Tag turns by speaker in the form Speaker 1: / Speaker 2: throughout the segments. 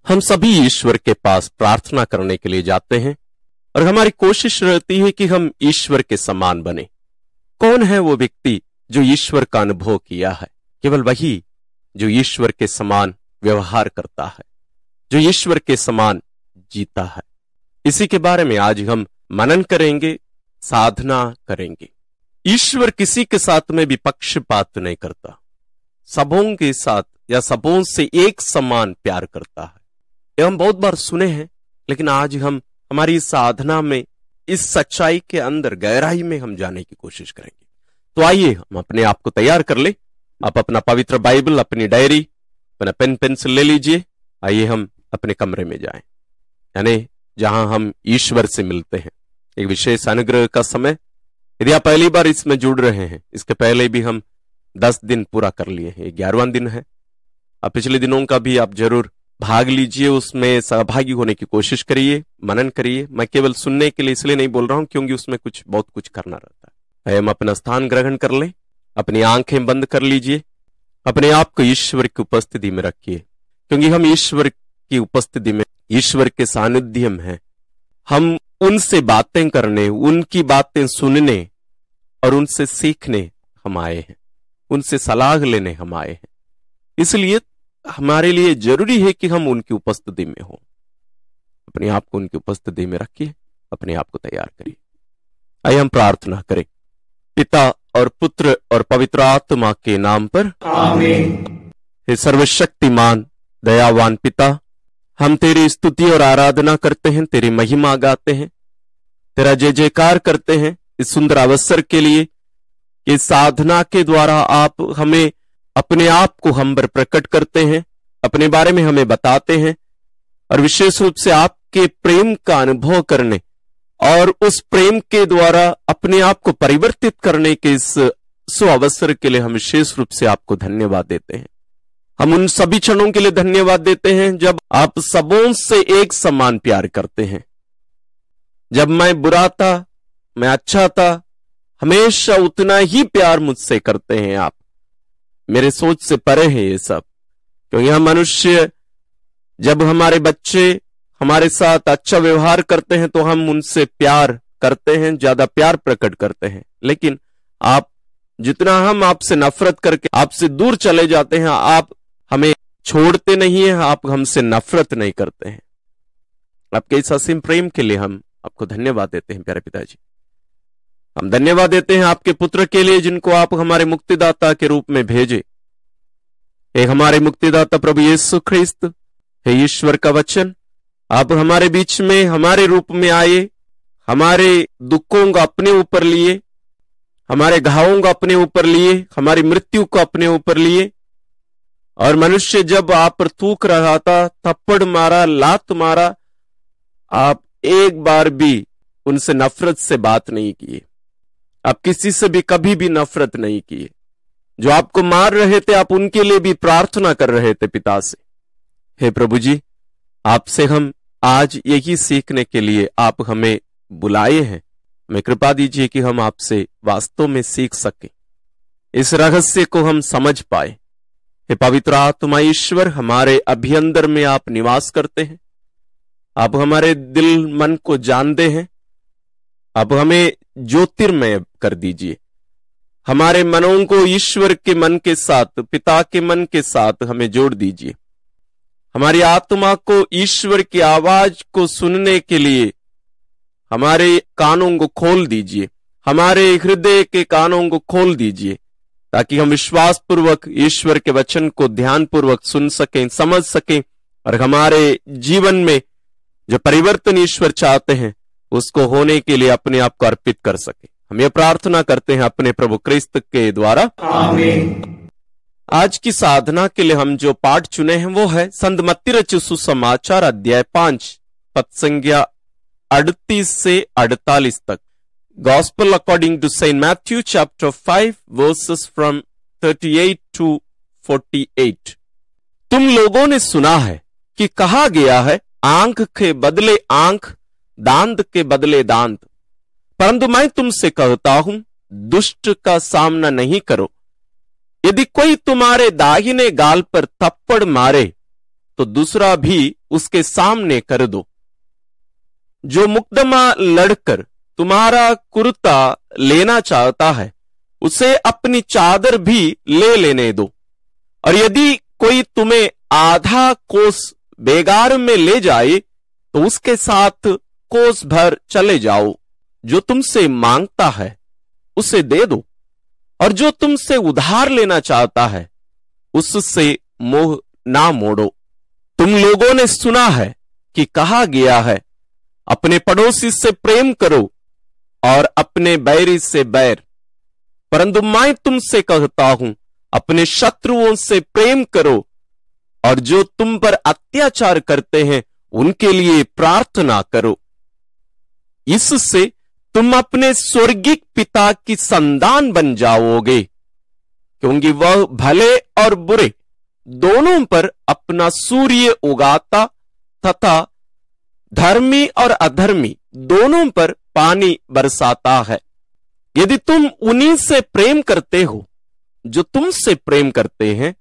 Speaker 1: हम सभी ईश्वर के पास प्रार्थना करने के लिए जाते हैं और हमारी कोशिश रहती है कि हम ईश्वर के समान बने। कौन है वो व्यक्ति जो ईश्वर का अनुभव किया है? केवल वही जो ईश्वर के समान व्यवहार करता है, जो ईश्वर के समान जीता है। इसी के बारे में आज हम मनन करेंगे, साधना करेंगे। ईश्वर किसी के साथ में भी पक्षपात नहीं करता, सबों के साथ या सबों से एक समान प्यार करता है। ये हम बहुत बार सुने हैं, लेकिन आज हम हमारी साधना में इस सच्चाई के अंदर गहराई में हम जाने की कोशिश करेंगे। तो आइए हम अपने आप को तैयार कर ले। आप अपना पवित्र बाइबल, अपनी डायरी, अपना पेन पेंसिल ले लीजिए। आइए हम अपने कमरे में जाएं, यानी जहां हम ईश्वर से मिलते हैं। एक विशेष अनुग्रह का समय। यदि आप पहली बार इसमें जुड़ रहे हैं, इसके पहले भी हम 10 दिन पूरा कर लिए हैं, 11वां दिन है। अब पिछले दिनों का भी आप जरूर भाग लीजिए, उसमें सहभागी होने की कोशिश करिए, मनन करिए। मैं केवल सुनने के लिए इसलिए नहीं बोल रहा हूं क्योंकि उसमें बहुत कुछ करना रहता है। हम अपना स्थान ग्रहण कर लें, अपनी आंखें बंद कर लीजिए, अपने आप को ईश्वर की उपस्थिति में रखिए, क्योंकि हम ईश्वर की उपस्थिति में, ईश्वर के सानिध्य में हैं। हम उनसे बातें करने, उनकी बातें सुनने और उनसे सीखने हम आए हैं, उनसे सलाह लेने हम आए हैं। इसलिए हमारे लिए जरूरी है कि हम उनकी उपस्थिति में हो। अपने आप को उनकी उपस्थिति में रखिए, अपने आप को तैयार करिए। आइए हम प्रार्थना करें। पिता और पुत्र और पवित्र आत्मा के नाम पर
Speaker 2: आमीन।
Speaker 1: हे सर्वशक्तिमान दयावान पिता, हम तेरी स्तुति और आराधना करते हैं, तेरी महिमा गाते हैं, तेरा जय जयकार करते हैं इस सुंदर अवसर के लिए कि साधना के द्वारा आप हमें अपने आप को हम पर प्रकट करते हैं, अपने बारे में हमें बताते हैं, और विशेष रूप से आपके प्रेम का अनुभव करने और उस प्रेम के द्वारा अपने आप को परिवर्तित करने के इस सुअवसर के लिए हम विशेष रूप से आपको धन्यवाद देते हैं। हम उन सभी क्षणों के लिए धन्यवाद देते हैं जब आप सबों से एक समान प्यार करते हैं। जब मैं बुरा था, मैं अच्छा था, हमेशा उतना ही प्यार मुझसे करते हैं आप। मेरे सोच से परे है ये सब, क्योंकि हम मनुष्य, जब हमारे बच्चे हमारे साथ अच्छा व्यवहार करते हैं तो हम उनसे प्यार करते हैं, ज्यादा प्यार प्रकट करते हैं। लेकिन आप, जितना हम आपसे नफरत करके आपसे दूर चले जाते हैं, आप हमें छोड़ते नहीं है, आप हमसे नफरत नहीं करते हैं। आपके इस असीम प्रेम के लिए हम आपको धन्यवाद देते हैं प्यारे पिताजी। हम धन्यवाद देते हैं आपके पुत्र के लिए, जिनको आप हमारे मुक्तिदाता के रूप में भेजे। हे हमारे मुक्तिदाता प्रभु यीशु ख्रिस्त, हे ईश्वर का वचन, आप हमारे बीच में हमारे रूप में आए, हमारे दुखों को अपने ऊपर लिए, हमारे घावों को अपने ऊपर लिए, हमारी मृत्यु को अपने ऊपर लिए। और मनुष्य जब आप पर थूक रहा था, थप्पड़ मारा, लात मारा, आप एक बार भी उनसे नफरत से बात नहीं किए। आप किसी से भी कभी भी नफरत नहीं किए। जो आपको मार रहे थे, आप उनके लिए भी प्रार्थना कर रहे थे पिता से। हे प्रभु जी, आपसे हम आज यही सीखने के लिए आप हमें बुलाए हैं। हमें कृपा दीजिए कि हम आपसे वास्तव में सीख सके, इस रहस्य को हम समझ पाए। हे पवित्र आत्मा ईश्वर, हमारे अभ्यंतर में आप निवास करते हैं, आप हमारे दिल मन को जानते हैं। आप हमें ज्योतिर्मय कर दीजिए, हमारे मनों को ईश्वर के मन के साथ, पिता के मन के साथ हमें जोड़ दीजिए। हमारी आत्मा को ईश्वर की आवाज को सुनने के लिए हमारे कानों को खोल दीजिए, हमारे हृदय के कानों को खोल दीजिए, ताकि हम विश्वास पूर्वक ईश्वर के वचन को ध्यान पूर्वक सुन सकें, समझ सकें, और हमारे जीवन में जो परिवर्तन ईश्वर चाहते हैं उसको होने के लिए अपने आप को अर्पित कर सके। हम ये प्रार्थना करते हैं अपने प्रभु क्रिस्त के द्वारा,
Speaker 2: आमीन।
Speaker 1: आज की साधना के लिए हम जो पाठ चुने हैं वो है संत मत्ती रचित सुसमाचार अध्याय 5 पद संख्या 38 से 48 तक। Gospel according to saint Matthew chapter 5 verses from 38 to 48। तुम लोगों ने सुना है कि कहा गया है, आंख के बदले आंख, दांत के बदले दांत। परंतु मैं तुमसे कहता हूं, दुष्ट का सामना नहीं करो। यदि कोई तुम्हारे दाहिने गाल पर थप्पड़ मारे तो दूसरा भी उसके सामने कर दो। जो मुकदमा लड़कर तुम्हारा कुर्ता लेना चाहता है, उसे अपनी चादर भी ले लेने दो। और यदि कोई तुम्हें आधा कोस बेगार में ले जाए, तो उसके साथ कोस भर चले जाओ। जो तुमसे मांगता है उसे दे दो, और जो तुमसे उधार लेना चाहता है उससे मोह ना मोड़ो। तुम लोगों ने सुना है कि कहा गया है, अपने पड़ोसी से प्रेम करो और अपने बैरी से बैर। परंतु मैं तुमसे कहता हूं, अपने शत्रुओं से प्रेम करो और जो तुम पर अत्याचार करते हैं उनके लिए प्रार्थना करो। इससे तुम अपने स्वर्गीय पिता की संतान बन जाओगे, क्योंकि वह भले और बुरे दोनों पर अपना सूर्य उगाता तथा धर्मी और अधर्मी दोनों पर पानी बरसाता है। यदि तुम उन्हीं से प्रेम करते हो जो तुमसे प्रेम करते हैं,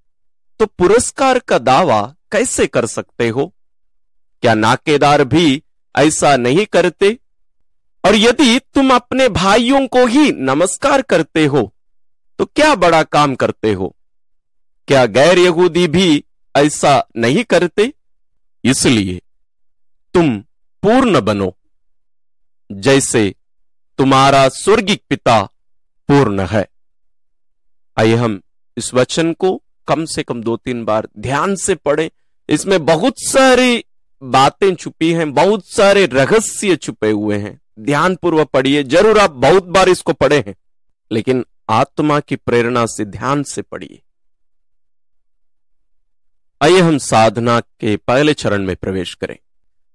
Speaker 1: तो पुरस्कार का दावा कैसे कर सकते हो? क्या नाकेदार भी ऐसा नहीं करते? और यदि तुम अपने भाइयों को ही नमस्कार करते हो, तो क्या बड़ा काम करते हो? क्या गैर यहूदी भी ऐसा नहीं करते? इसलिए तुम पूर्ण बनो, जैसे तुम्हारा स्वर्गीय पिता पूर्ण है। आइए हम इस वचन को कम से कम 2-3 बार ध्यान से पढ़ें। इसमें बहुत सारी बातें छुपी हैं, बहुत सारे रहस्य छुपे हुए हैं। ध्यानपूर्वक पढ़िए। जरूर आप बहुत बार इसको पढ़े हैं, लेकिन आत्मा की प्रेरणा से ध्यान से पढ़िए। आइए हम साधना के पहले चरण में प्रवेश करें।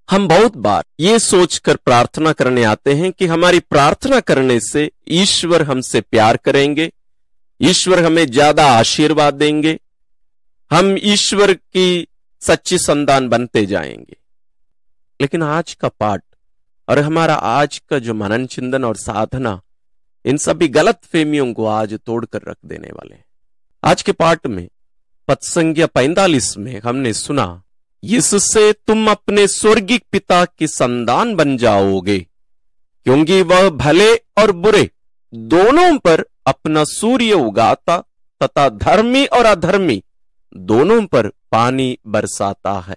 Speaker 1: हम बहुत बार ये सोचकर प्रार्थना करने आते हैं कि हमारी प्रार्थना करने से ईश्वर हमसे प्यार करेंगे, ईश्वर हमें ज्यादा आशीर्वाद देंगे, हम ईश्वर की सच्ची संतान बनते जाएंगे। लेकिन आज का पाठ और हमारा आज का जो मनन चिंतन और साधना, इन सभी गलत फहमियों को आज तोड़कर रख देने वाले हैं। आज के पाठ में पद संख्या 45 में हमने सुना, इससे तुम अपने स्वर्गीय पिता की संतान बन जाओगे, क्योंकि वह भले और बुरे दोनों पर अपना सूर्य उगाता तथा धर्मी और अधर्मी दोनों पर पानी बरसाता है।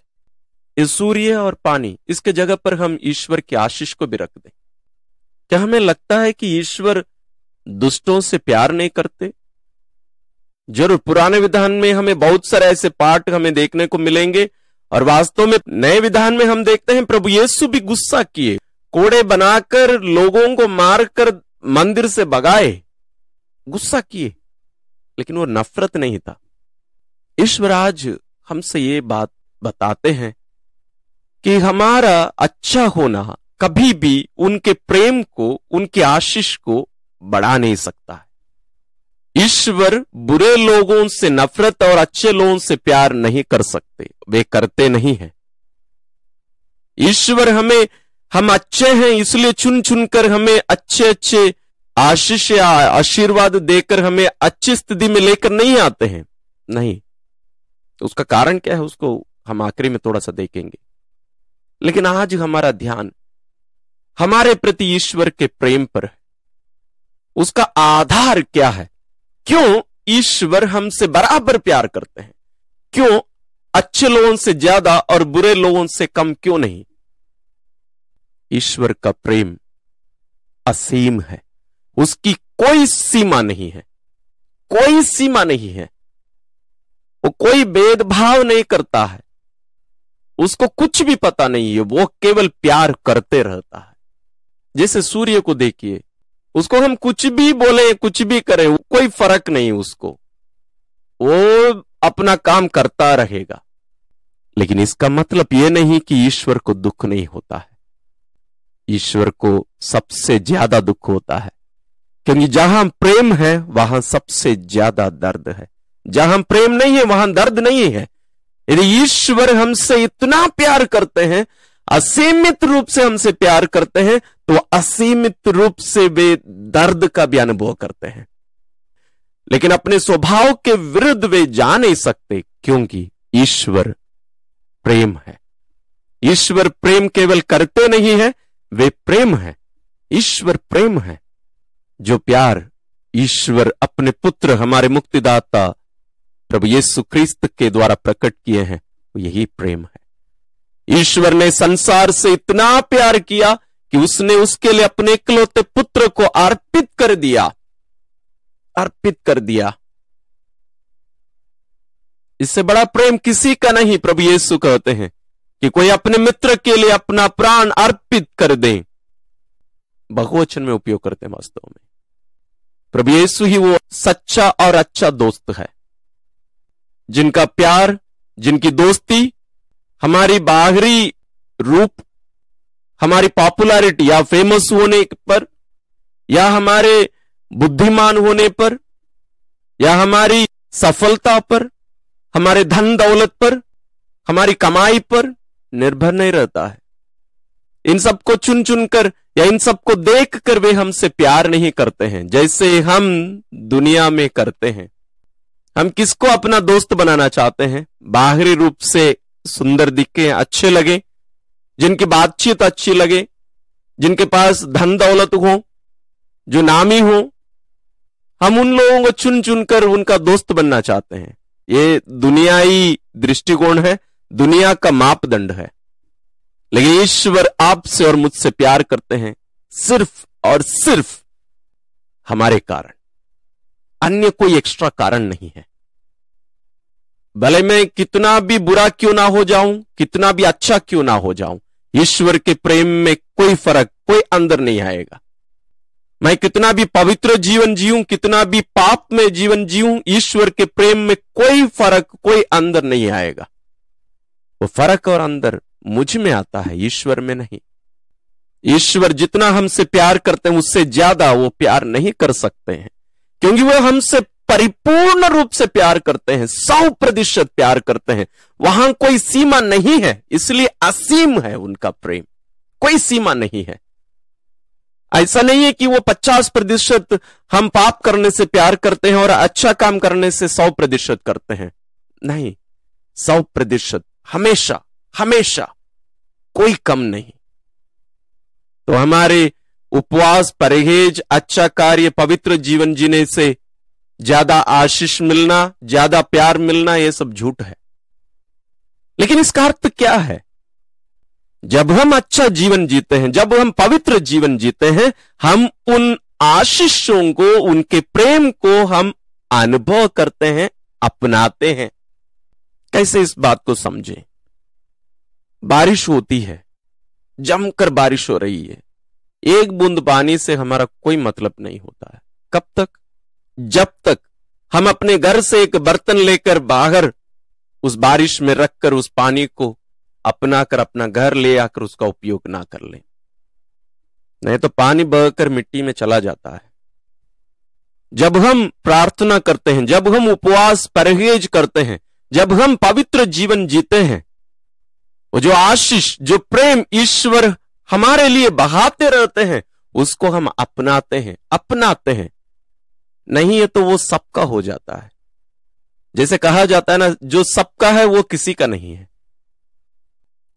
Speaker 1: इस सूर्य और पानी, इसके जगह पर हम ईश्वर की आशीष को भी रख दें। क्या हमें लगता है कि ईश्वर दुष्टों से प्यार नहीं करते? जरूर पुराने विधान में हमें बहुत सारे ऐसे पाठ हमें देखने को मिलेंगे, और वास्तव में नए विधान में हम देखते हैं प्रभु यीशु भी गुस्सा किए, कोड़े बनाकर लोगों को मारकर मंदिर से भगाए, गुस्सा किए, लेकिन वो नफरत नहीं था। ईश्वर आज हमसे ये बात बताते हैं कि हमारा अच्छा होना कभी भी उनके प्रेम को, उनकी आशीष को बढ़ा नहीं सकता है। ईश्वर बुरे लोगों से नफरत और अच्छे लोगों से प्यार नहीं कर सकते, वे करते नहीं हैं। ईश्वर हमें, हम अच्छे हैं इसलिए चुन चुनकर हमें अच्छे अच्छे आशीष या आशीर्वाद देकर हमें अच्छी स्थिति में लेकर नहीं आते हैं, नहीं। उसका कारण क्या है उसको हम आखिरी में थोड़ा सा देखेंगे। लेकिन आज हमारा ध्यान हमारे प्रति ईश्वर के प्रेम पर है। उसका आधार क्या है? क्यों ईश्वर हमसे बराबर प्यार करते हैं? क्यों अच्छे लोगों से ज्यादा और बुरे लोगों से कम क्यों नहीं? ईश्वर का प्रेम असीम है, उसकी कोई सीमा नहीं है, कोई सीमा नहीं है। वो कोई भेदभाव नहीं करता है, उसको कुछ भी पता नहीं है, वो केवल प्यार करते रहता है। जैसे सूर्य को देखिए, उसको हम कुछ भी बोले, कुछ भी करें, कोई फर्क नहीं उसको, वो अपना काम करता रहेगा। लेकिन इसका मतलब यह नहीं कि ईश्वर को दुख नहीं होता है। ईश्वर को सबसे ज्यादा दुख होता है, क्योंकि जहां प्रेम है वहां सबसे ज्यादा दर्द है। जहां प्रेम नहीं है वहां दर्द नहीं है। यदि ईश्वर हमसे इतना प्यार करते हैं, असीमित रूप से हमसे प्यार करते हैं, तो असीमित रूप से वे दर्द का भी अनुभव करते हैं। लेकिन अपने स्वभाव के विरुद्ध वे जा नहीं सकते, क्योंकि ईश्वर प्रेम है। ईश्वर प्रेम केवल करते नहीं है, वे प्रेम है। ईश्वर प्रेम है। जो प्यार ईश्वर अपने पुत्र हमारे मुक्तिदाता प्रभु यीशु क्रिस्त के द्वारा प्रकट किए हैं, यही प्रेम है। ईश्वर ने संसार से इतना प्यार किया कि उसने उसके लिए अपने इकलौते पुत्र को अर्पित कर दिया, अर्पित कर दिया। इससे बड़ा प्रेम किसी का नहीं। प्रभु यीशु कहते हैं कि कोई अपने मित्र के लिए अपना प्राण अर्पित कर दे। बहुवचन में उपयोग करते हैं वास्तव में। प्रभु यीशु ही वो सच्चा और अच्छा दोस्त है, जिनका प्यार, जिनकी दोस्ती हमारी बाहरी रूप, हमारी पॉपुलैरिटी या फेमस होने पर, या हमारे बुद्धिमान होने पर, या हमारी सफलता पर, हमारे धन दौलत पर, हमारी कमाई पर निर्भर नहीं रहता है। इन सबको चुन चुनकर या इन सबको देखकर वे हमसे प्यार नहीं करते हैं जैसे हम दुनिया में करते हैं। हम किसको अपना दोस्त बनाना चाहते हैं? बाहरी रूप से सुंदर दिखे, अच्छे लगे, जिनकी बातचीत अच्छी लगे, जिनके पास धन दौलत हो, जो नामी हो, हम उन लोगों को चुन चुनकर उनका दोस्त बनना चाहते हैं। ये दुनियाई दृष्टिकोण है, दुनिया का मापदंड है। लेकिन ईश्वर आपसे और मुझसे प्यार करते हैं सिर्फ और सिर्फ हमारे कारण, अन्य कोई एक्स्ट्रा कारण नहीं है। भले मैं कितना भी बुरा क्यों ना हो जाऊं, कितना भी अच्छा क्यों ना हो जाऊं, ईश्वर के प्रेम में कोई फर्क, कोई अंदर नहीं आएगा। मैं कितना भी पवित्र जीवन जीऊं, कितना भी पाप में जीवन जीऊं, ईश्वर के प्रेम में कोई फर्क, कोई अंदर नहीं आएगा। वो फर्क और अंदर मुझ में आता है, ईश्वर में नहीं। ईश्वर जितना हमसे प्यार करते हैं उससे ज्यादा वो प्यार नहीं कर सकते हैं, क्योंकि वो हमसे परिपूर्ण रूप से प्यार करते हैं, 100% प्यार करते हैं। वहां कोई सीमा नहीं है, इसलिए असीम है उनका प्रेम, कोई सीमा नहीं है। ऐसा नहीं है कि वो 50% हम पाप करने से प्यार करते हैं और अच्छा काम करने से 100% करते हैं। नहीं, 100% हमेशा हमेशा, कोई कम नहीं। तो हमारे उपवास, परहेज, अच्छा कार्य, पवित्र जीवन जीने से ज्यादा आशीष मिलना, ज्यादा प्यार मिलना, यह सब झूठ है। लेकिन इसका अर्थ क्या है? जब हम अच्छा जीवन जीते हैं, जब हम पवित्र जीवन जीते हैं, हम उन आशीषों को, उनके प्रेम को हम अनुभव करते हैं, अपनाते हैं। कैसे इस बात को समझें? बारिश होती है, जमकर बारिश हो रही है, एक बूंद पानी से हमारा कोई मतलब नहीं होता है। कब तक? जब तक हम अपने घर से एक बर्तन लेकर बाहर उस बारिश में रखकर उस पानी को अपना कर अपना घर ले आकर उसका उपयोग ना कर लें। नहीं तो पानी बहकर मिट्टी में चला जाता है। जब हम प्रार्थना करते हैं, जब हम उपवास परहेज करते हैं, जब हम पवित्र जीवन जीते हैं, वो जो आशीष, जो प्रेम ईश्वर हमारे लिए बहाते रहते हैं, उसको हम अपनाते हैं, अपनाते हैं। नहीं है तो वो सबका हो जाता है। जैसे कहा जाता है ना, जो सबका है वो किसी का नहीं है।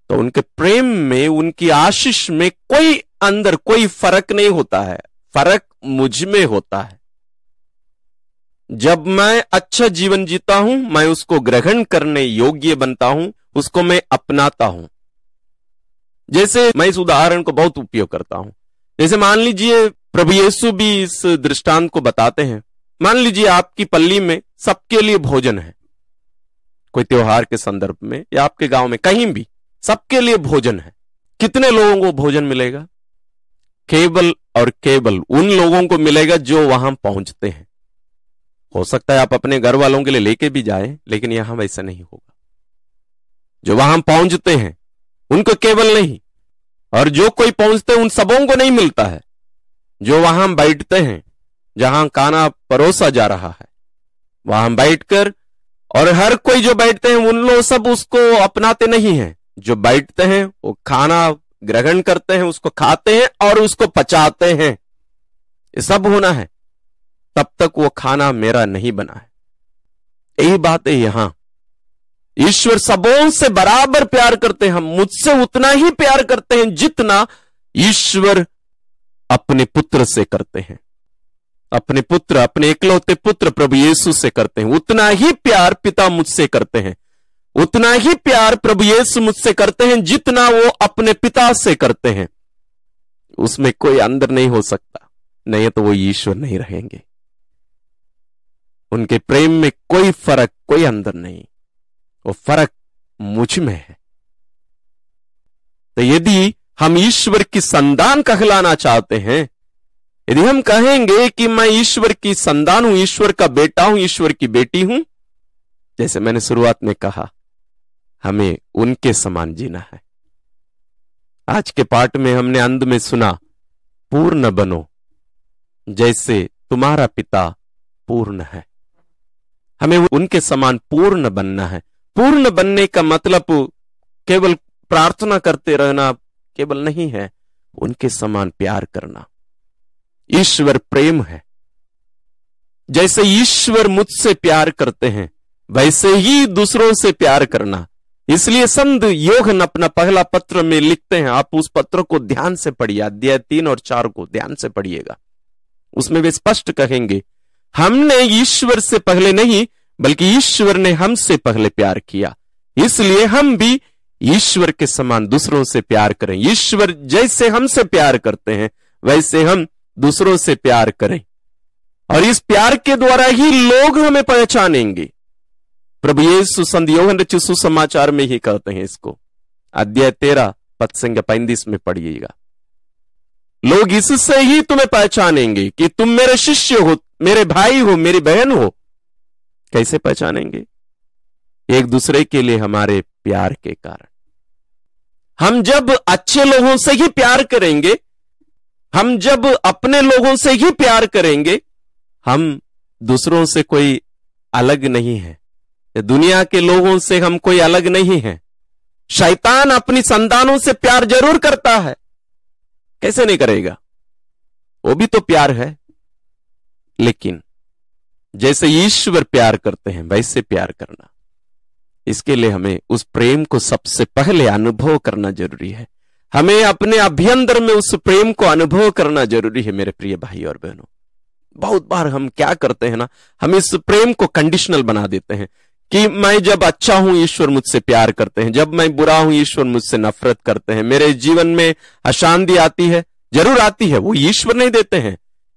Speaker 1: तो उनके प्रेम में, उनकी आशीष में कोई अंदर कोई फर्क नहीं होता है, फर्क मुझ में होता है। जब मैं अच्छा जीवन जीता हूं, मैं उसको ग्रहण करने योग्य बनता हूं, उसको मैं अपनाता हूं। जैसे मैं इस उदाहरण को बहुत उपयोग करता हूं। जैसे मान लीजिए, प्रभु यीशु भी इस दृष्टांत को बताते हैं। मान लीजिए आपकी पल्ली में सबके लिए भोजन है, कोई त्योहार के संदर्भ में या आपके गांव में कहीं भी सबके लिए भोजन है। कितने लोगों को भोजन मिलेगा? केवल और केवल उन लोगों को मिलेगा जो वहां पहुंचते हैं। हो सकता है आप अपने घर वालों के लिए लेके भी जाएं, लेकिन यहां वैसा नहीं होगा। जो वहां पहुंचते हैं उनको केवल नहीं, और जो कोई पहुंचते हैं उन सबों को नहीं मिलता है। जो वहां बैठते हैं, जहां खाना परोसा जा रहा है, वहां बैठकर, और हर कोई जो बैठते हैं उन लोग सब उसको अपनाते नहीं हैं। जो बैठते हैं वो खाना ग्रहण करते हैं, उसको खाते हैं और उसको पचाते हैं। ये सब होना है, तब तक वो खाना मेरा नहीं बना है। यही बात है यहां। ईश्वर सबों से बराबर प्यार करते हैं। हम मुझसे उतना ही प्यार करते हैं जितना ईश्वर अपने पुत्र से करते हैं। अपने पुत्र, अपने एकलौते पुत्र प्रभु यीशु से करते हैं। उतना ही प्यार पिता मुझसे करते हैं। उतना ही प्यार प्रभु यीशु मुझसे करते हैं जितना वो अपने पिता से करते हैं। उसमें कोई अंदर नहीं हो सकता, नहीं तो वो ईश्वर नहीं रहेंगे। उनके प्रेम में कोई फर्क, कोई अंदर नहीं। वो फर्क मुझ में है। तो यदि हम ईश्वर की संतान कहलाना चाहते हैं, यदि हम कहेंगे कि मैं ईश्वर की संतान हूं, ईश्वर का बेटा हूं, ईश्वर की बेटी हूं, जैसे मैंने शुरुआत में कहा, हमें उनके समान जीना है। आज के पाठ में हमने अंत में सुना, पूर्ण बनो जैसे तुम्हारा पिता पूर्ण है। हमें उनके समान पूर्ण बनना है। पूर्ण बनने का मतलब केवल प्रार्थना करते रहना केवल नहीं है, उनके समान प्यार करना। ईश्वर प्रेम है। जैसे ईश्वर मुझसे प्यार करते हैं, वैसे ही दूसरों से प्यार करना। इसलिए संत योहन अपना पहला पत्र में लिखते हैं, आप उस पत्र को ध्यान से पढ़िए, अध्याय 3 और 4 को ध्यान से पढ़िएगा। उसमें वे स्पष्ट कहेंगे, हमने ईश्वर से पहले नहीं बल्कि ईश्वर ने हमसे पहले प्यार किया, इसलिए हम भी ईश्वर के समान दूसरों से प्यार करें। ईश्वर जैसे हमसे प्यार करते हैं वैसे हम दूसरों से प्यार करें, और इस प्यार के द्वारा ही लोग हमें पहचानेंगे। प्रभु यीशु संत योहन रचित सुसमाचार में ही कहते हैं इसको, अध्याय 13 पद संख्या 35 में पढ़िएगा। लोग इससे ही तुम्हें पहचानेंगे कि तुम मेरे शिष्य हो, मेरे भाई हो, मेरी बहन हो। कैसे पहचानेंगे? एक दूसरे के लिए हमारे प्यार के कारण। हम जब अच्छे लोगों से ही प्यार करेंगे, हम जब अपने लोगों से ही प्यार करेंगे, हम दूसरों से कोई अलग नहीं है। दुनिया के लोगों से हम कोई अलग नहीं है। शैतान अपनी संतानों से प्यार जरूर करता है, कैसे नहीं करेगा? वो भी तो प्यार है। लेकिन जैसे ईश्वर प्यार करते हैं वैसे प्यार करना, इसके लिए हमें उस प्रेम को सबसे पहले अनुभव करना जरूरी है। हमें अपने अभ्यंतर में उस प्रेम को अनुभव करना जरूरी है। मेरे प्रिय भाई और बहनों, बहुत बार हम क्या करते हैं ना, हम इस प्रेम को कंडीशनल बना देते हैं कि मैं जब अच्छा हूं ईश्वर मुझसे प्यार करते हैं, जब मैं बुरा हूं ईश्वर मुझसे नफरत करते हैं। मेरे जीवन में अशांति आती है, जरूर आती है, वो ईश्वर नहीं देते हैं,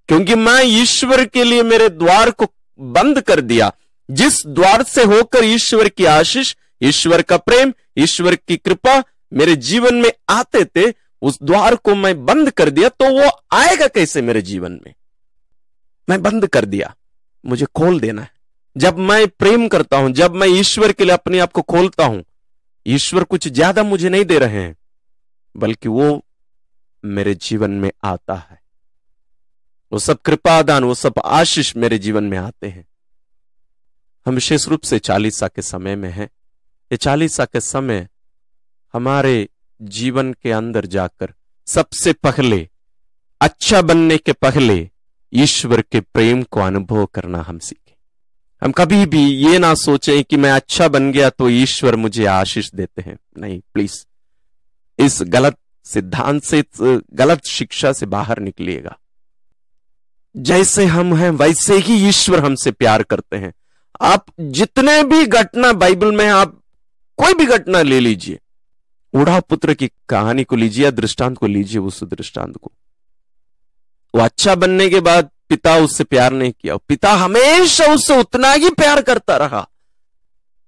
Speaker 1: क्योंकि मैं ईश्वर के लिए मेरे द्वार को बंद कर दिया। जिस द्वार से होकर ईश्वर की आशीष, ईश्वर का प्रेम, ईश्वर की कृपा मेरे जीवन में आते थे, उस द्वार को मैं बंद कर दिया, तो वो आएगा कैसे मेरे जीवन में? मैं बंद कर दिया, मुझे खोल देना है। जब मैं प्रेम करता हूं, जब मैं ईश्वर के लिए अपने आप को खोलता हूं, ईश्वर कुछ ज्यादा मुझे नहीं दे रहे हैं, बल्कि वो मेरे जीवन में आता है। वो सब कृपादान, वो सब आशीष मेरे जीवन में आते हैं। हम विशेष रूप से चालीसा के समय में हैं। ये चालीसा के समय हमारे जीवन के अंदर जाकर सबसे पहले, अच्छा बनने के पहले ईश्वर के प्रेम को अनुभव करना हम सीखें। हम कभी भी ये ना सोचें कि मैं अच्छा बन गया तो ईश्वर मुझे आशीष देते हैं। नहीं, प्लीज इस गलत सिद्धांत से, इस गलत शिक्षा से बाहर निकलिएगा। जैसे हम हैं वैसे ही ईश्वर हमसे प्यार करते हैं। आप जितने भी घटना बाइबल में, आप कोई भी घटना ले लीजिए, उड़ा पुत्र की कहानी को लीजिए या दृष्टांत को लीजिए, उस दृष्टांत को, वो अच्छा बनने के बाद पिता उससे प्यार नहीं किया, पिता हमेशा उससे उतना ही प्यार करता रहा।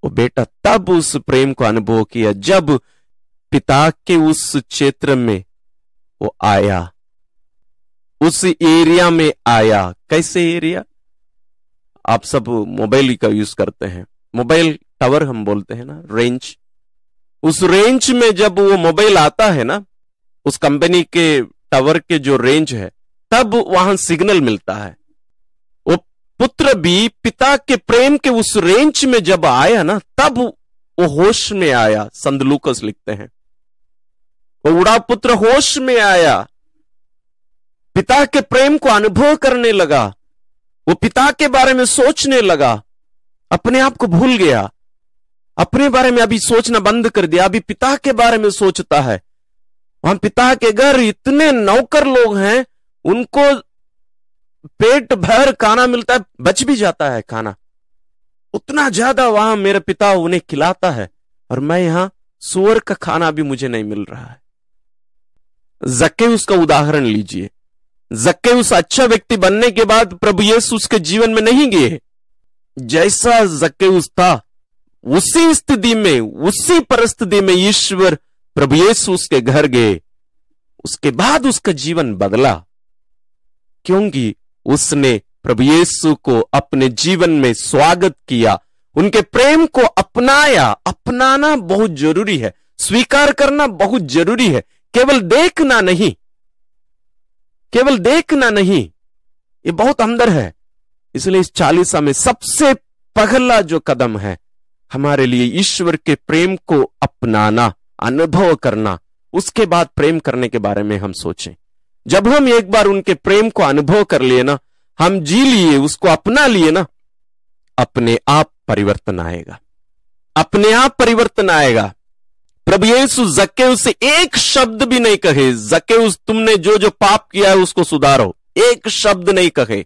Speaker 1: वो बेटा तब उस प्रेम को अनुभव किया जब पिता के उस क्षेत्र में वो आया, उस एरिया में आया। कैसे एरिया? आप सब मोबाइल का यूज करते हैं, मोबाइल टावर हम बोलते हैं ना, रेंज। उस रेंज में जब वो मोबाइल आता है ना, उस कंपनी के टावर के जो रेंज है, तब वहां सिग्नल मिलता है। वो पुत्र भी पिता के प्रेम के उस रेंज में जब आया ना, तब वो होश में आया। संत लूकस लिखते हैं, वो उड़ा पुत्र होश में आया, पिता के प्रेम को अनुभव करने लगा, वो पिता के बारे में सोचने लगा, अपने आप को भूल गया। अपने बारे में अभी सोचना बंद कर दिया, अभी पिता के बारे में सोचता है। वहां पिता के घर इतने नौकर लोग हैं, उनको पेट भर खाना मिलता है, बच भी जाता है खाना, उतना ज्यादा वहां मेरे पिता उन्हें खिलाता है, और मैं यहां सुअर का खाना भी मुझे नहीं मिल रहा है। जक्केउस का उदाहरण लीजिए। जक्केउस अच्छा व्यक्ति बनने के बाद प्रभु यीशु उसके जीवन में नहीं गए। जैसा जक्केउस था उसी स्थिति में, उसी परिस्थिति में ईश्वर प्रभु यीशु उसके घर गए। उसके बाद उसका जीवन बदला, क्योंकि उसने प्रभु यीशु को अपने जीवन में स्वागत किया, उनके प्रेम को अपनाया। अपनाना बहुत जरूरी है, स्वीकार करना बहुत जरूरी है, केवल देखना नहीं, केवल देखना नहीं, ये बहुत अंदर है। इसलिए इस 40 में सबसे पहला जो कदम है हमारे लिए ईश्वर के प्रेम को अपनाना, अनुभव करना, उसके बाद प्रेम करने के बारे में हम सोचें। जब हम एक बार उनके प्रेम को अनुभव कर लिए ना, हम जी लिए, उसको अपना लिए ना, अपने आप परिवर्तन आएगा, अपने आप परिवर्तन आएगा। प्रभु यीशु जक्केउस से एक शब्द भी नहीं कहे, जक्केउस तुमने जो जो पाप किया है उसको सुधारो, एक शब्द नहीं कहे।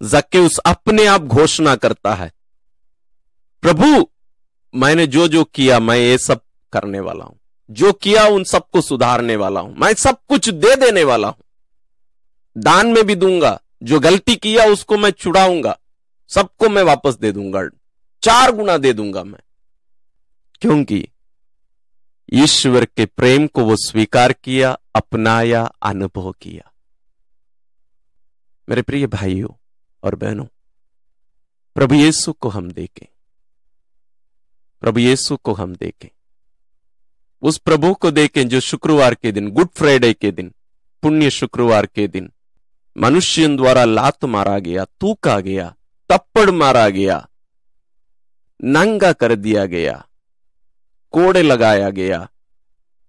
Speaker 1: जक्केउस अपने आप घोषणा करता है, प्रभु मैंने जो जो किया मैं ये सब करने वाला हूं, जो किया उन सबको सुधारने वाला हूं, मैं सब कुछ दे देने वाला हूं, दान में भी दूंगा, जो गलती किया उसको मैं छुड़ाऊंगा, सबको मैं वापस दे दूंगा, 4 गुना दे दूंगा मैं। क्योंकि ईश्वर के प्रेम को वो स्वीकार किया, अपनाया, अनुभव किया। मेरे प्रिय भाइयों और बहनों, प्रभु यीशु को हम देखें, प्रभु यीशु को हम देखें, उस प्रभु को देखें जो शुक्रवार के दिन, गुड फ्राइडे के दिन, पुण्य शुक्रवार के दिन मनुष्यों द्वारा लात मारा गया, तूका गया, तप्पड़ मारा गया, नंगा कर दिया गया, कोड़े लगाया गया,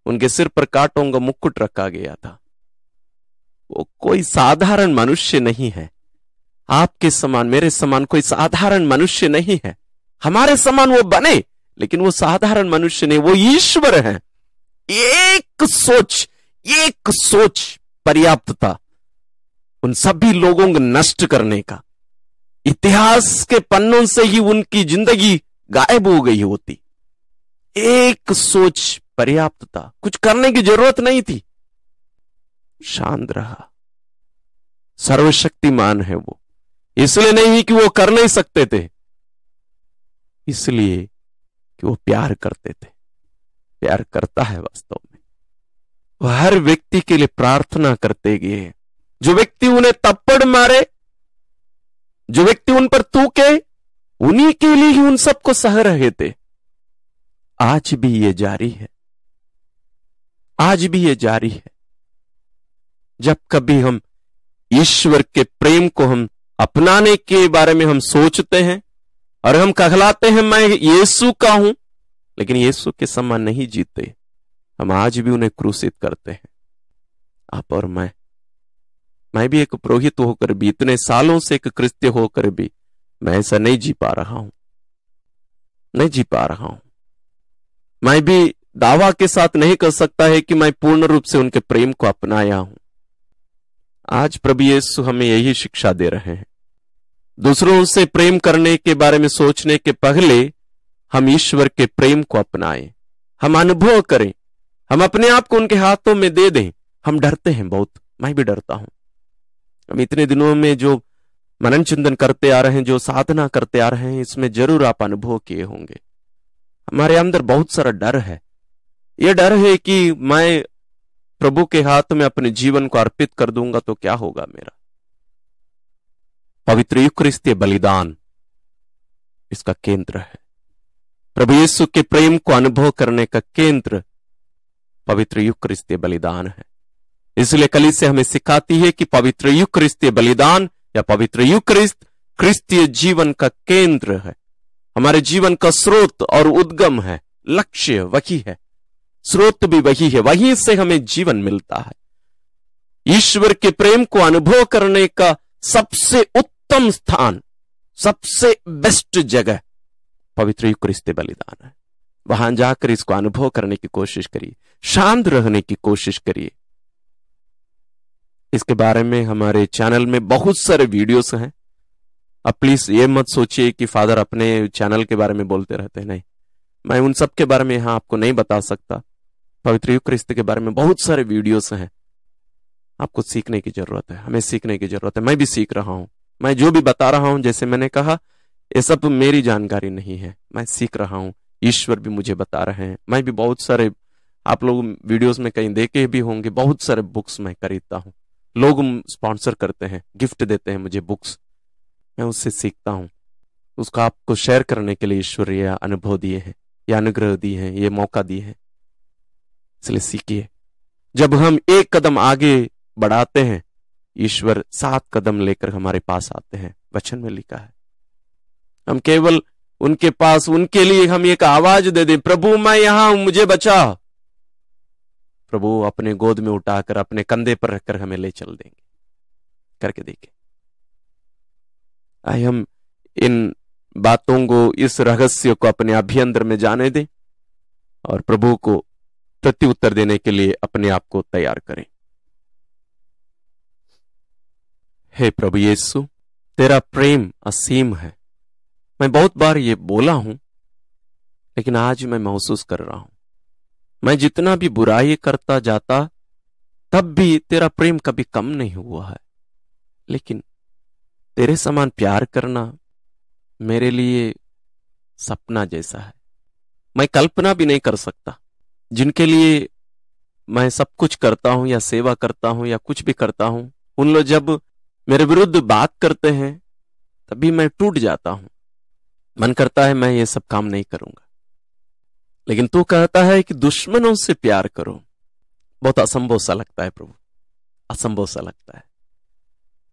Speaker 1: उनके सिर पर कांटों का मुकुट रखा गया था। वो कोई साधारण मनुष्य नहीं है, आपके समान मेरे समान कोई साधारण मनुष्य नहीं है। हमारे समान वो बने, लेकिन वो साधारण मनुष्य नहीं, वो ईश्वर है। एक सोच पर्याप्त था उन सभी लोगों को नष्ट करने का। इतिहास के पन्नों से ही उनकी जिंदगी गायब हो गई होती। एक सोच पर्याप्त था, कुछ करने की जरूरत नहीं थी। शांत रहा। सर्वशक्तिमान है वो, इसलिए नहीं कि वो कर नहीं सकते थे, इसलिए कि वो प्यार करते थे। प्यार करता है वास्तव में। वो हर व्यक्ति के लिए प्रार्थना करते गए। जो व्यक्ति उन्हें तप्पड़ मारे, जो व्यक्ति उन पर थूके, उन्हीं के लिए ही उन सबको सह रहे थे। आज भी ये जारी है, आज भी ये जारी है। जब कभी हम ईश्वर के प्रेम को हम अपनाने के बारे में हम सोचते हैं और हम कहलाते हैं मैं यीशु का हूं, लेकिन यीशु के समान नहीं जीते, हम आज भी उन्हें क्रूसित करते हैं। आप और मैं भी एक पुरोहित होकर भी, इतने सालों से एक क्रिस्ती होकर भी मैं ऐसा नहीं जी पा रहा हूं, नहीं जी पा रहा हूं। मैं भी दावा के साथ नहीं कर सकता है कि मैं पूर्ण रूप से उनके प्रेम को अपनाया हूं। आज प्रभु यीशु हमें यही शिक्षा दे रहे हैं। दूसरों से प्रेम करने के बारे में सोचने के पहले हम ईश्वर के प्रेम को अपनाएं, हम अनुभव करें, हम अपने आप को उनके हाथों में दे दें। हम डरते हैं बहुत, मैं भी डरता हूं। हम इतने दिनों में जो मनन चिंतन करते आ रहे हैं, जो साधना करते आ रहे हैं, इसमें जरूर आप अनुभव किए होंगे हमारे अंदर बहुत सारा डर है। यह डर है कि मैं प्रभु के हाथ में अपने जीवन को अर्पित कर दूंगा तो क्या होगा मेरा। पवित्र यूकरिस्तीय बलिदान इसका केंद्र है। प्रभु यीशु के प्रेम को अनुभव करने का केंद्र पवित्र यूकरिस्तीय बलिदान है। इसलिए कलीसिया हमें सिखाती है कि पवित्र यूकरिस्तीय बलिदान या पवित्र यूकरिस्त क्रिस्तीय जीवन का केंद्र है, हमारे जीवन का स्रोत और उद्गम है। लक्ष्य वही है, स्रोत भी वही है, वहीं से हमें जीवन मिलता है। ईश्वर के प्रेम को अनुभव करने का सबसे उत्तम स्थान, सबसे बेस्ट जगह पवित्र यूकरिस्त बलिदान है। वहां जाकर इसको अनुभव करने की कोशिश करिए, शांत रहने की कोशिश करिए। इसके बारे में हमारे चैनल में बहुत सारे वीडियोस हैं। अब प्लीज ये मत सोचिए कि फादर अपने चैनल के बारे में बोलते रहते हैं, नहीं, मैं उन सब के बारे में यहां आपको नहीं बता सकता। पवित्र यूकरिस्त के बारे में बहुत सारे वीडियोस हैं, आपको सीखने की जरूरत है, हमें सीखने की जरूरत है। मैं भी सीख रहा हूं, मैं जो भी बता रहा हूं, जैसे मैंने कहा, ये सब मेरी जानकारी नहीं है, मैं सीख रहा हूं, ईश्वर भी मुझे बता रहे हैं। मैं भी बहुत सारे, आप लोग वीडियोस में कहीं देखे भी होंगे, बहुत सारे बुक्स मैं खरीदता हूं, लोग स्पॉन्सर करते हैं, गिफ्ट देते हैं मुझे बुक्स, मैं उससे सीखता हूं। उसको आपको शेयर करने के लिए ईश्वर ये अनुभव दिए हैं, ये अनुग्रह दिए हैं, ये मौका दिए हैं, इसलिए सीखिए। जब हम एक कदम आगे बढ़ाते हैं, ईश्वर 7 कदम लेकर हमारे पास आते हैं, वचन में लिखा है। हम केवल उनके पास, उनके लिए हम एक आवाज दे दें, प्रभु मैं यहां हूं, मुझे बचा, प्रभु अपने गोद में उठाकर अपने कंधे पर रखकर हमें ले चल देंगे। करके देखें। आइए हम इन बातों को, इस रहस्य को अपने अभ्यंतर में जाने दें और प्रभु को प्रत्युत्तर देने के लिए अपने आप को तैयार करें। हे प्रभु यीशु, तेरा प्रेम असीम है। मैं बहुत बार ये बोला हूं, लेकिन आज मैं महसूस कर रहा हूं, मैं जितना भी बुराई करता जाता तब भी तेरा प्रेम कभी कम नहीं हुआ है। लेकिन तेरे समान प्यार करना मेरे लिए सपना जैसा है, मैं कल्पना भी नहीं कर सकता। जिनके लिए मैं सब कुछ करता हूं या सेवा करता हूं या कुछ भी करता हूं, उन लोग जब मेरे विरुद्ध बात करते हैं तभी मैं टूट जाता हूं, मन करता है मैं ये सब काम नहीं करूंगा। लेकिन तू कहता है कि दुश्मनों से प्यार करो। बहुत असंभव सा लगता है प्रभु, असंभव सा लगता है।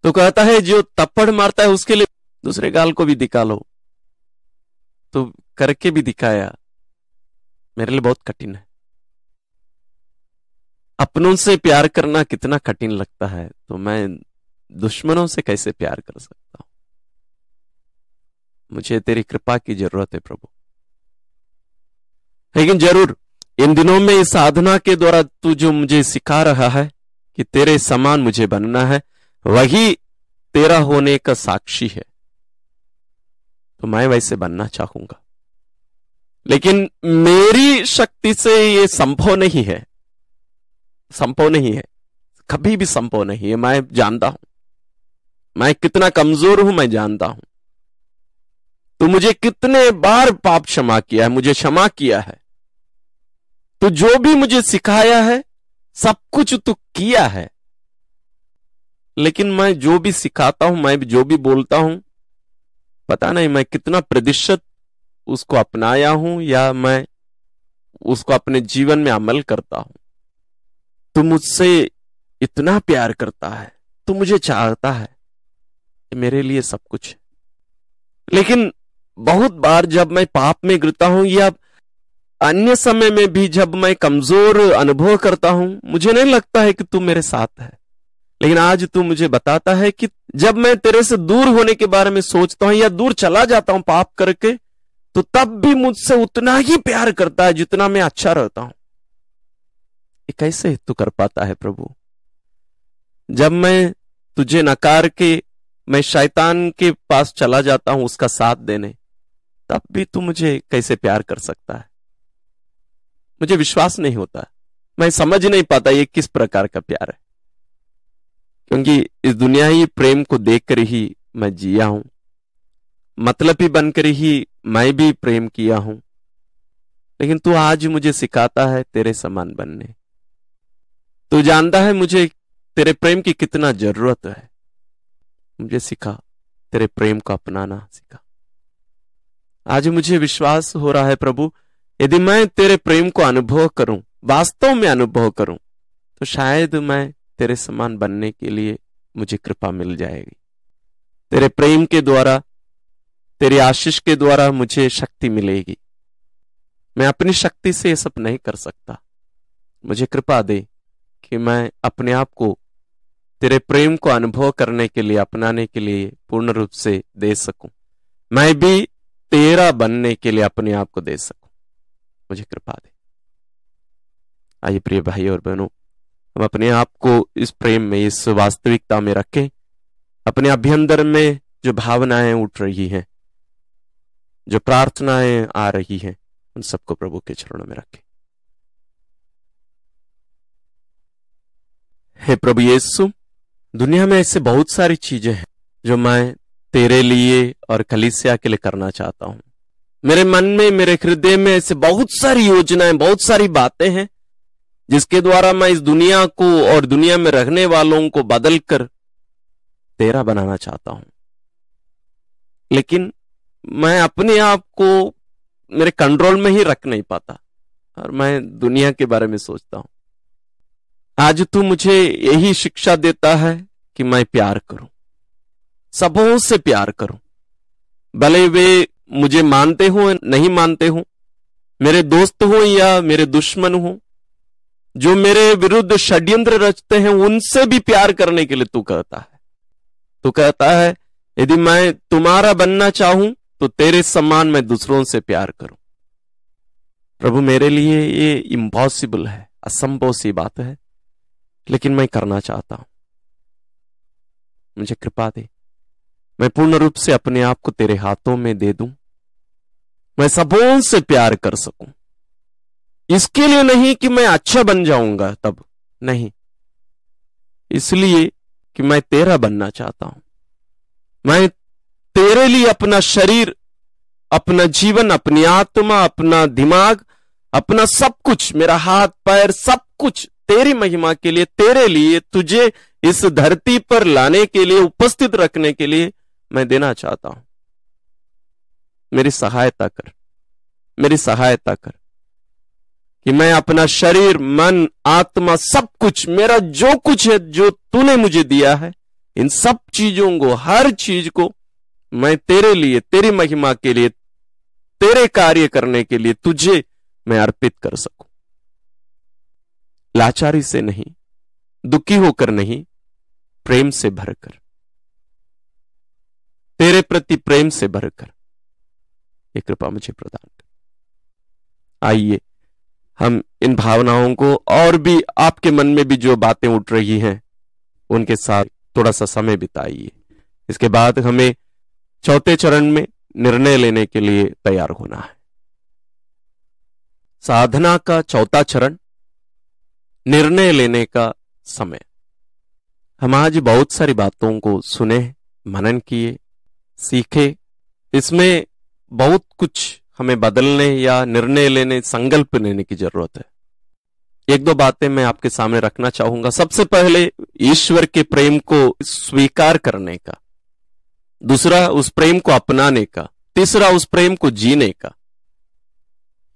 Speaker 1: तो कहता है जो थप्पड़ मारता है उसके लिए दूसरे गाल को भी दिखा लो, तो करके भी दिखाया। मेरे लिए बहुत कठिन है। अपनों से प्यार करना कितना कठिन लगता है, तो मैं दुश्मनों से कैसे प्यार कर सकता हूं। मुझे तेरी कृपा की जरूरत है प्रभु। लेकिन जरूर इन दिनों में इस साधना के द्वारा तू जो मुझे सिखा रहा है कि तेरे समान मुझे बनना है, वही तेरा होने का साक्षी है। तो मैं वैसे बनना चाहूंगा, लेकिन मेरी शक्ति से ये संभव नहीं है, संभव नहीं है, कभी भी संभव नहीं है। मैं जानता हूं मैं कितना कमजोर हूं, मैं जानता हूं। तो मुझे कितने बार पाप क्षमा किया है, मुझे क्षमा किया है। तो जो भी मुझे सिखाया है सब कुछ तो किया है, लेकिन मैं जो भी सिखाता हूं, मैं जो भी बोलता हूं, पता नहीं मैं कितना प्रतिशत उसको अपनाया हूं या मैं उसको अपने जीवन में अमल करता हूं। तू मुझसे इतना प्यार करता है, तू मुझे चाहता है, मेरे लिए सब कुछ है। लेकिन बहुत बार जब मैं पाप में गिरता हूं या अन्य समय में भी जब मैं कमजोर अनुभव करता हूं, मुझे नहीं लगता है कि तू मेरे साथ है। लेकिन आज तू मुझे बताता है कि जब मैं तेरे से दूर होने के बारे में सोचता हूं या दूर चला जाता हूं पाप करके, तो तब भी मुझसे उतना ही प्यार करता है जितना मैं अच्छा रहता हूं। ये कैसे तू कर पाता है प्रभु? जब मैं तुझे नकार के मैं शैतान के पास चला जाता हूं उसका साथ देने, तब भी तू मुझे कैसे प्यार कर सकता है? मुझे विश्वास नहीं होता, मैं समझ नहीं पाता ये किस प्रकार का प्यार है। क्योंकि इस दुनियाई प्रेम को देखकर ही मैं जिया हूं, मतलबी बनकर ही मैं भी प्रेम किया हूं। लेकिन तू आज मुझे सिखाता है तेरे समान बनने। तू जानता है मुझे तेरे प्रेम की कितना जरूरत है। मुझे सिखा, तेरे प्रेम को अपनाना सिखा। आज मुझे विश्वास हो रहा है प्रभु, यदि मैं तेरे प्रेम को अनुभव करूं, वास्तव में अनुभव करूं, तो शायद मैं तेरे समान बनने के लिए मुझे कृपा मिल जाएगी। तेरे प्रेम के द्वारा, तेरी आशीष के द्वारा मुझे शक्ति मिलेगी। मैं अपनी शक्ति से ये सब नहीं कर सकता। मुझे कृपा दे कि मैं अपने आप को तेरे प्रेम को अनुभव करने के लिए, अपनाने के लिए पूर्ण रूप से दे सकूं। मैं भी तेरा बनने के लिए अपने आप को दे सकूं। मुझे कृपा दे। आइए प्रिय भाई और बहनों, हम अपने आप को इस प्रेम में, इस वास्तविकता में रखें। अपने अभ्यंतर में जो भावनाएं उठ रही हैं, जो प्रार्थनाएं आ रही हैं, उन सबको प्रभु के चरणों में रखें। हे प्रभु यीशु, दुनिया में ऐसे बहुत सारी चीजें हैं जो मैं तेरे लिए और कलीसिया के लिए करना चाहता हूं। मेरे मन में, मेरे हृदय में ऐसे बहुत सारी योजनाएं, बहुत सारी बातें हैं जिसके द्वारा मैं इस दुनिया को और दुनिया में रहने वालों को बदलकर तेरा बनाना चाहता हूं। लेकिन मैं अपने आप को मेरे कंट्रोल में ही रख नहीं पाता और मैं दुनिया के बारे में सोचता हूं। आज तू मुझे यही शिक्षा देता है कि मैं प्यार करूं, सबों से प्यार करूं, भले वे मुझे मानते हो नहीं मानते हो, मेरे दोस्त हो या मेरे दुश्मन हो, जो मेरे विरुद्ध षड्यंत्र रचते हैं, उनसे भी प्यार करने के लिए तू कहता है। तू कहता है यदि मैं तुम्हारा बनना चाहूं तो तेरे समान मैं दूसरों से प्यार करूं। प्रभु, मेरे लिए ये इम्पॉसिबल है, असंभव सी बात है, लेकिन मैं करना चाहता हूं। मुझे कृपा दे, मैं पूर्ण रूप से अपने आप को तेरे हाथों में दे दूं, मैं सबों से प्यार कर सकूं। इसके लिए नहीं कि मैं अच्छा बन जाऊंगा, तब नहीं, इसलिए कि मैं तेरा बनना चाहता हूं। मैं तेरे लिए अपना शरीर, अपना जीवन, अपनी आत्मा, अपना दिमाग, अपना सब कुछ, मेरा हाथ पैर, सब कुछ तेरी महिमा के लिए, तेरे लिए, तुझे इस धरती पर लाने के लिए, उपस्थित रखने के लिए मैं देना चाहता हूं। मेरी सहायता कर, मेरी सहायता कर कि मैं अपना शरीर, मन, आत्मा, सब कुछ, मेरा जो कुछ है, जो तूने मुझे दिया है, इन सब चीजों को, हर चीज को मैं तेरे लिए, तेरी महिमा के लिए, तेरे कार्य करने के लिए तुझे मैं अर्पित कर सकूं। लाचारी से नहीं, दुखी होकर नहीं, प्रेम से भरकर, तेरे प्रति प्रेम से भरकर ये कृपा मुझे प्रदान कर। आइए हम इन भावनाओं को और भी, आपके मन में भी जो बातें उठ रही हैं, उनके साथ थोड़ा सा समय बिताइए। इसके बाद हमें चौथे चरण में निर्णय लेने के लिए तैयार होना है। साधना का चौथा चरण, निर्णय लेने का समय। हम आज बहुत सारी बातों को सुने, मनन किए, सीखे। इसमें बहुत कुछ हमें बदलने या निर्णय लेने, संकल्प लेने की जरूरत है। एक दो बातें मैं आपके सामने रखना चाहूंगा। सबसे पहले ईश्वर के प्रेम को स्वीकार करने का, दूसरा उस प्रेम को अपनाने का, तीसरा उस प्रेम को जीने का।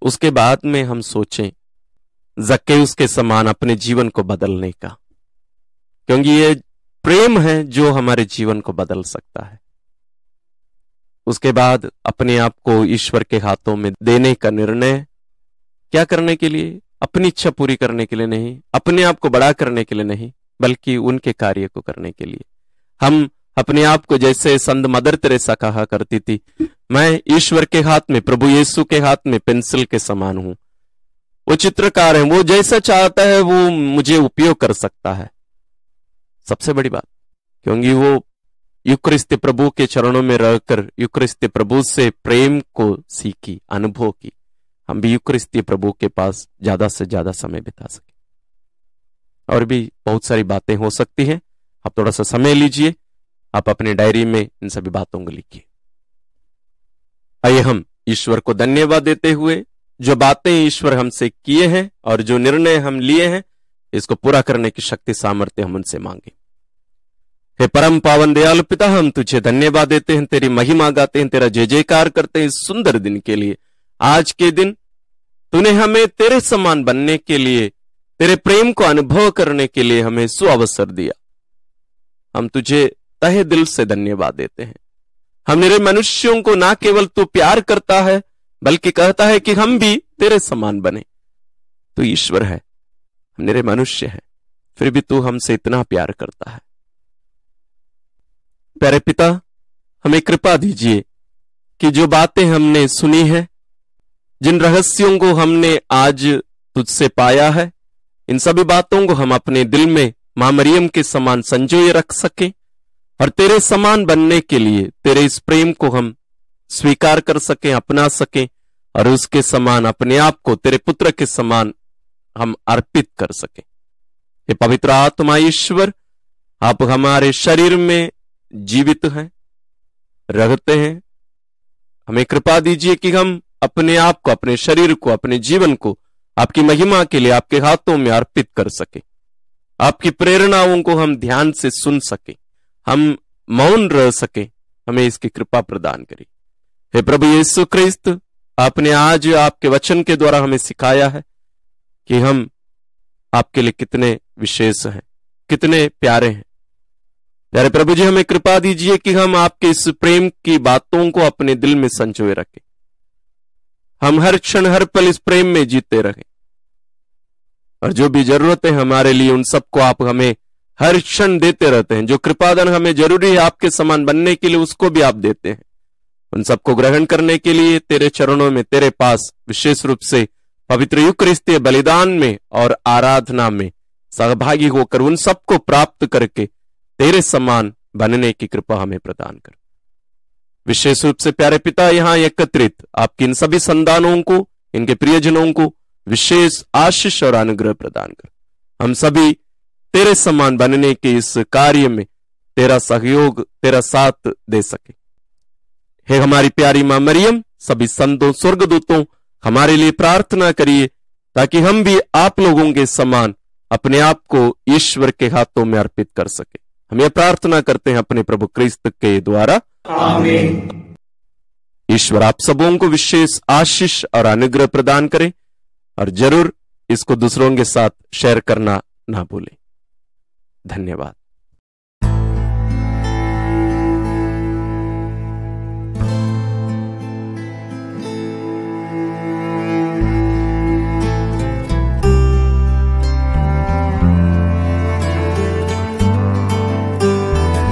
Speaker 1: उसके बाद में हम सोचें जक्केउस के समान अपने जीवन को बदलने का, क्योंकि ये प्रेम है जो हमारे जीवन को बदल सकता है। उसके बाद अपने आप को ईश्वर के हाथों में देने का निर्णय, क्या करने के लिए? अपनी इच्छा पूरी करने के लिए नहीं, अपने आप को बड़ा करने के लिए नहीं, बल्कि उनके कार्य को करने के लिए। हम अपने आप को, जैसे संत मदर तेरेसा कहा करती थी, मैं ईश्वर के हाथ में, प्रभु यीशु के हाथ में पेंसिल के समान हूं। वो चित्रकार है, वो जैसा चाहता है वो मुझे उपयोग कर सकता है। सबसे बड़ी बात, क्योंकि वो यूक्रिस्त प्रभु के चरणों में रहकर यूक्रिस्त प्रभु से प्रेम को सीखी, अनुभव की। हम भी यूक्रिस्तीय प्रभु के पास ज्यादा से ज्यादा समय बिता सके। और भी बहुत सारी बातें हो सकती हैं। आप थोड़ा सा समय लीजिए, आप अपने डायरी में इन सभी बातों को लिखिए। आइए हम ईश्वर को धन्यवाद देते हुए, जो बातें ईश्वर हमसे किए हैं और जो निर्णय हम लिए हैं, इसको पूरा करने की शक्ति सामर्थ्य हम उनसे मांगे। हे परम पावन दयालु पिता, हम तुझे धन्यवाद देते हैं, तेरी महिमा गाते हैं, तेरा जय जयकार करते हैं इस सुंदर दिन के लिए। आज के दिन तूने हमें तेरे समान बनने के लिए, तेरे प्रेम को अनुभव करने के लिए हमें सुअवसर दिया। हम तुझे तहे दिल से धन्यवाद देते हैं। हम निरे मनुष्यों को ना केवल तू प्यार करता है, बल्कि कहता है कि हम भी तेरे समान बने। तू ईश्वर है, हम निरे मनुष्य हैं, फिर भी तू हमसे इतना प्यार करता है। प्यारे पिता, हमें कृपा दीजिए कि जो बातें हमने सुनी है, जिन रहस्यों को हमने आज तुझसे पाया है, इन सभी बातों को हम अपने दिल में मां मरियम के समान संजोए रख सकें और तेरे समान बनने के लिए तेरे इस प्रेम को हम स्वीकार कर सकें, अपना सकें और उसके समान अपने आप को तेरे पुत्र के समान हम अर्पित कर सकें। हे पवित्र आत्मा ईश्वर, आप हमारे शरीर में जीवित हैं, रहते हैं। हमें कृपा दीजिए कि हम अपने आप को, अपने शरीर को, अपने जीवन को आपकी महिमा के लिए आपके हाथों में अर्पित कर सके। आपकी प्रेरणाओं को हम ध्यान से सुन सके, हम मौन रह सके। हमें इसकी कृपा प्रदान करिए। हे प्रभु यीशु ख्रिस्त, आपने आज आपके वचन के द्वारा हमें सिखाया है कि हम आपके लिए कितने विशेष हैं, कितने प्यारे हैं। प्यारे प्रभु जी, हमें कृपा दीजिए कि हम आपके इस प्रेम की बातों को अपने दिल में संजोए रखें। हम हर क्षण हर पल इस प्रेम में जीते रहें और जो भी जरूरत है हमारे लिए, उन सबको आप हमें हर क्षण देते रहते हैं। जो कृपादान हमें जरूरी है आपके समान बनने के लिए, उसको भी आप देते हैं। उन सबको ग्रहण करने के लिए तेरे चरणों में, तेरे पास विशेष रूप से पवित्र यूकरिस्तीय बलिदान में और आराधना में सहभागी होकर उन सबको प्राप्त करके तेरे समान बनने की कृपा हमें प्रदान कर। विशेष रूप से प्यारे पिता, यहां एकत्रित आपकी इन सभी संतानों को, इनके प्रियजनों को विशेष आशीष और अनुग्रह प्रदान कर। हम सभी तेरे समान बनने के इस कार्य में तेरा सहयोग, तेरा साथ दे सके। हे हमारी प्यारी मां मरियम, सभी संतों, स्वर्गदूतों, हमारे लिए प्रार्थना करिए ताकि हम भी आप लोगों के समान अपने आप को ईश्वर के हाथों में अर्पित कर सके। हम यह प्रार्थना करते हैं अपने प्रभु क्रिस्त के द्वारा,
Speaker 2: आमीन।
Speaker 1: ईश्वर आप सबों को विशेष आशीष और अनुग्रह प्रदान करे और जरूर इसको दूसरों के साथ शेयर करना ना भूलें। धन्यवाद।